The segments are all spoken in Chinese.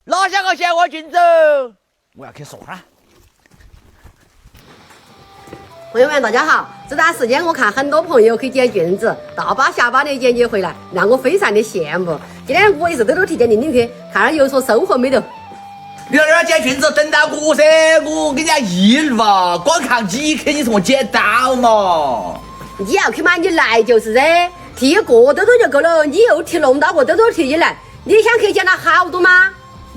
拿下个鲜花裙子，我要去送啊！朋友们，大家好！这段时间我看很多朋友去捡菌子，大把下把的捡起回来，让我非常的羡慕。今天我也是兜兜提捡拎拎去，看看有所收获没得。你在这儿捡菌子，等到我噻，我给人家一路啊，光看几克，你说我捡到嘛？你要去嘛，你来就是噻，提一个兜兜就够了，你又提弄到个兜兜提起来，你想去捡到好多吗？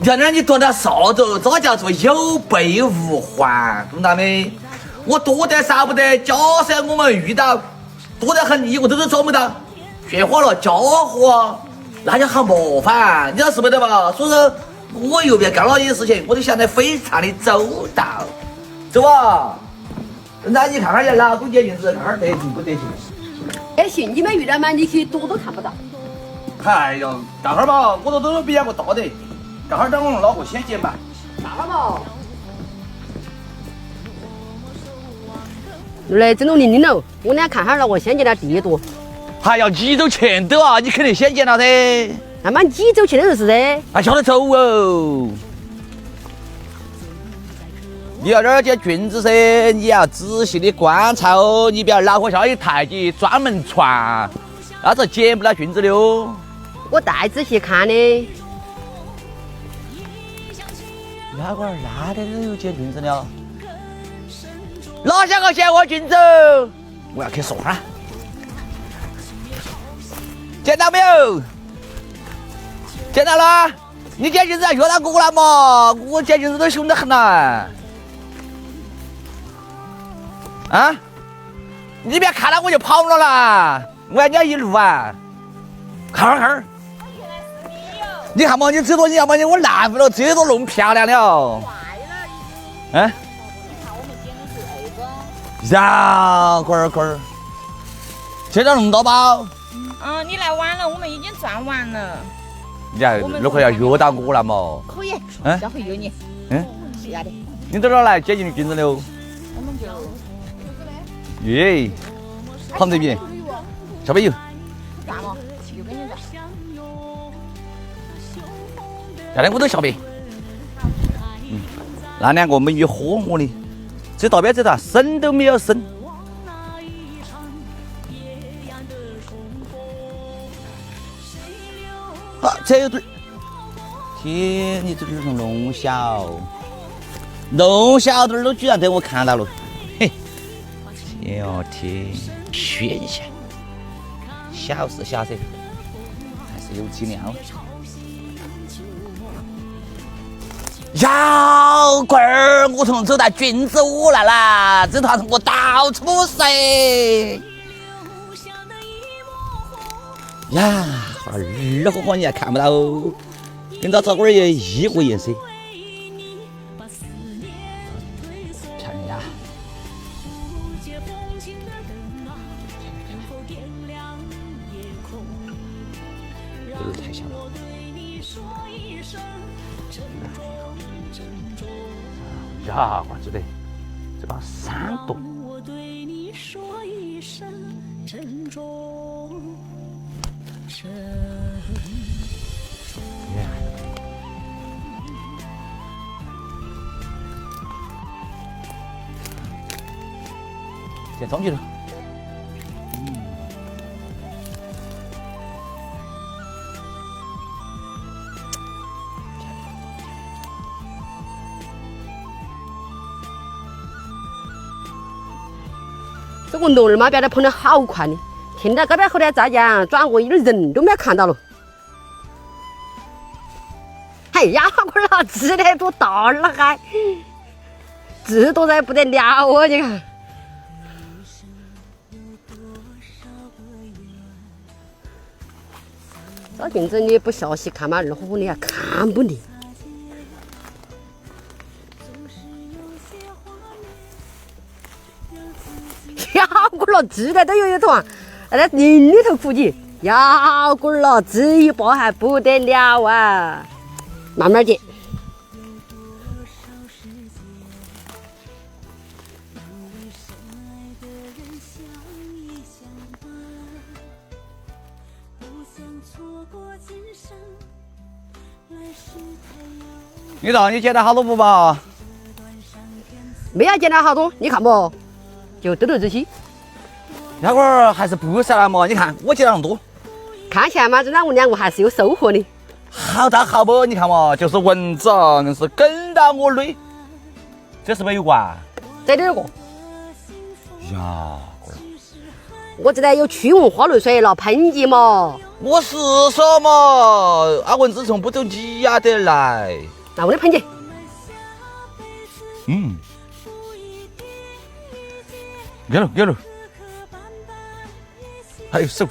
在那儿你多到啥子？这叫做有备无患，懂到没？我多得少不得，假设我们遇到多得很，一个都找不到，学花了家伙，那就很麻烦，你知道是不得吧？所以说，我又别干了一些事情，我都想得非常的周到，走吧。那你看看人老公捡菌子，看看得劲不得劲？也行，你们遇到嘛，你去躲都看不到。哎呀，干哈儿吧，我都比人家大的，干哈儿等我们老婆先捡吧。大了嘛。来整弄零零了，我俩看哈了，我先捡了第一朵。还要你走前头啊，你肯定先捡了噻。那么你走前头就是噻。还晓得走哦。你要这儿捡菌子噻，你要仔细的观察哦，你不要恼火像一太极专门传，那是捡不了菌子的哦。我带仔细看的。哪个那的都有捡菌子的？拿下个鲜花菌子，我要去送啊！捡到没有？捡到了。你捡菌子要约到我了嘛？我捡菌子都凶得很呐。啊！你别看到我就跑了啦！我要你一路啊！看儿看儿。你看嘛，你最多你要嘛，我烂不了，最多弄漂亮了。嗯。呀，龟儿，现在那么多包。你来晚了，我们已经赚完了。你看，那会要约到我了嘛？可以，下回约你。是呀的。你到哪儿来捡进菌子的哦？我们就。耶，旁这边，下边有。干嘛？又跟你干。下来我都下边。那两个美女喝我的。这道边这段生都没有生，啊，这有对，天，你这就是弄小点儿都居然被我看到了，嘿，天哦天，炫一下，小事小事，还是有质量。呀，龟儿，我从走到菌子屋来啦，这团我到处噻。呀，二火火你还看不到，跟着这会儿也一个颜色。漂亮呀！这个太小了。呀，我觉得这把3朵。捡上去了。这个龙儿嘛，别的跑得好快的，听到这边后头再讲，转过一点人都没有看到了。哎呀，龟儿啊，吃的多大了还，这多得不得了啊！你看，这菌子你不细细看嘛，热乎乎的还看不腻。要龟了，吃的都有一团，在林里头哭起。要龟了，这一把还不得了啊！慢慢捡。错过今生，来世太遥远。你说你捡了好多不嘛？没有捡到好多，你看不？就兜兜这些。那会儿还是不少了嘛？你看我捡了那么多，看起来嘛，这两我两个还是有收获的。好大好不？你看嘛，就是蚊子啊，硬是跟到我累。这是不是有瓜？这里有个，呀，我这里有驱蚊花露水了，喷剂嘛。我是说嘛，啊蚊子虫不走你呀得来。那我的喷剂，嗯，给了给了，还有手，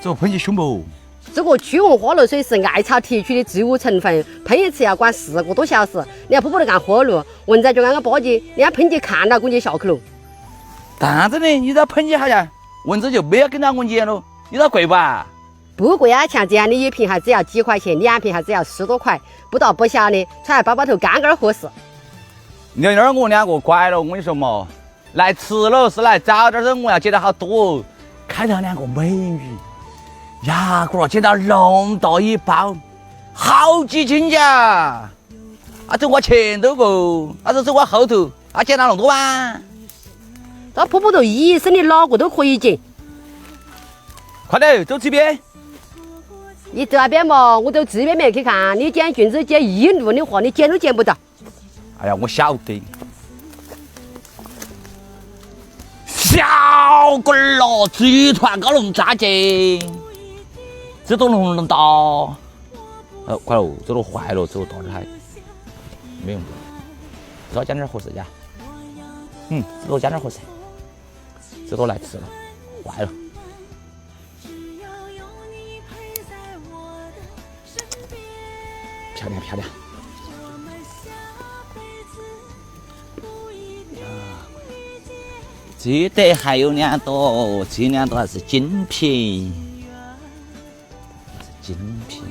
这喷起凶不？这个驱蚊花露水是艾草提取的植物成分，喷一次要管4个多小时。你要不得干活路，蚊子就按个包剂，你要喷剂看到估计笑去了。但真的，你这喷剂好像蚊子就没有跟到我撵了，你这贵吧？不贵啊，像这样的一瓶还只要几块钱，2瓶还只要10多块，不大不小的，揣在包包头刚刚合适。你那儿我两个乖了，我跟你说嘛，来吃了是来找点人，我要捡到好多，看到2个美女，呀，哥捡到那么大一包，好几斤呀！啊，走我前头个，啊，走我后头，啊，捡到那么多吗？这婆婆头医生的哪个都可以捡。快点走这边。你这边嘛，我走这边面去看，你捡菌子捡1路的话，你捡都捡不着。哎呀，我晓得。小鬼儿咯，集团高龙炸鸡，这都弄大。快喽，这都坏了，这都大点还没用，多加点合适呀。这多加点合适，这都来吃了，坏了。漂亮漂亮。这得还有2朵，这2朵还是精品，精品。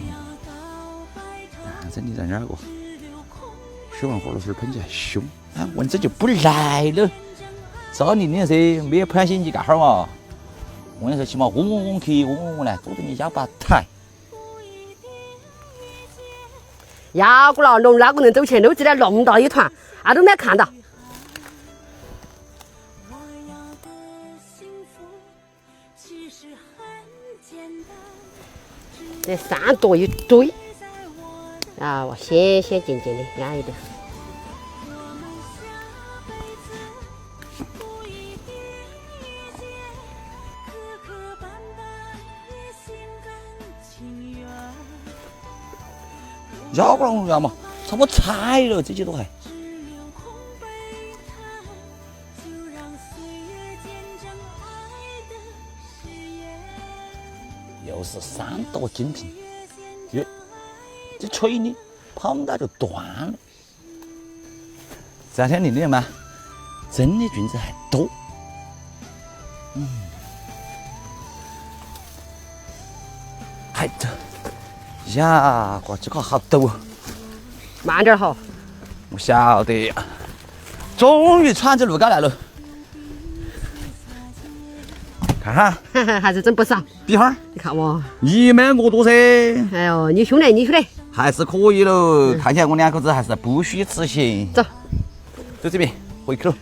但是你在哪儿个？驱蚊花露水喷起来凶，啊，蚊子就不来了。照你那些没有喷醒你干哈嘛？我跟你说，起码嗡嗡嗡去，嗡嗡嗡来，躲着你腰把抬。呀，过了龙那个人走前头，这里那么大一团，啊都没看到。这3朵一堆，啊，我显显静静的，安逸点。要不然我要嘛，差不多踩了这些都还。又是3朵精品，耶！这锤呢，碰到就断了。这2天淋的嘛，真的菌子还多。还这呀，这个好陡啊！慢点好。我晓得，终于穿着路高来了。看哈，还是真不少。比哈儿，你看我1万我多噻，哎呦，你兄弟，你兄弟，还是可以了。看起来我2口子还是不虚此行。走，走这边回去了。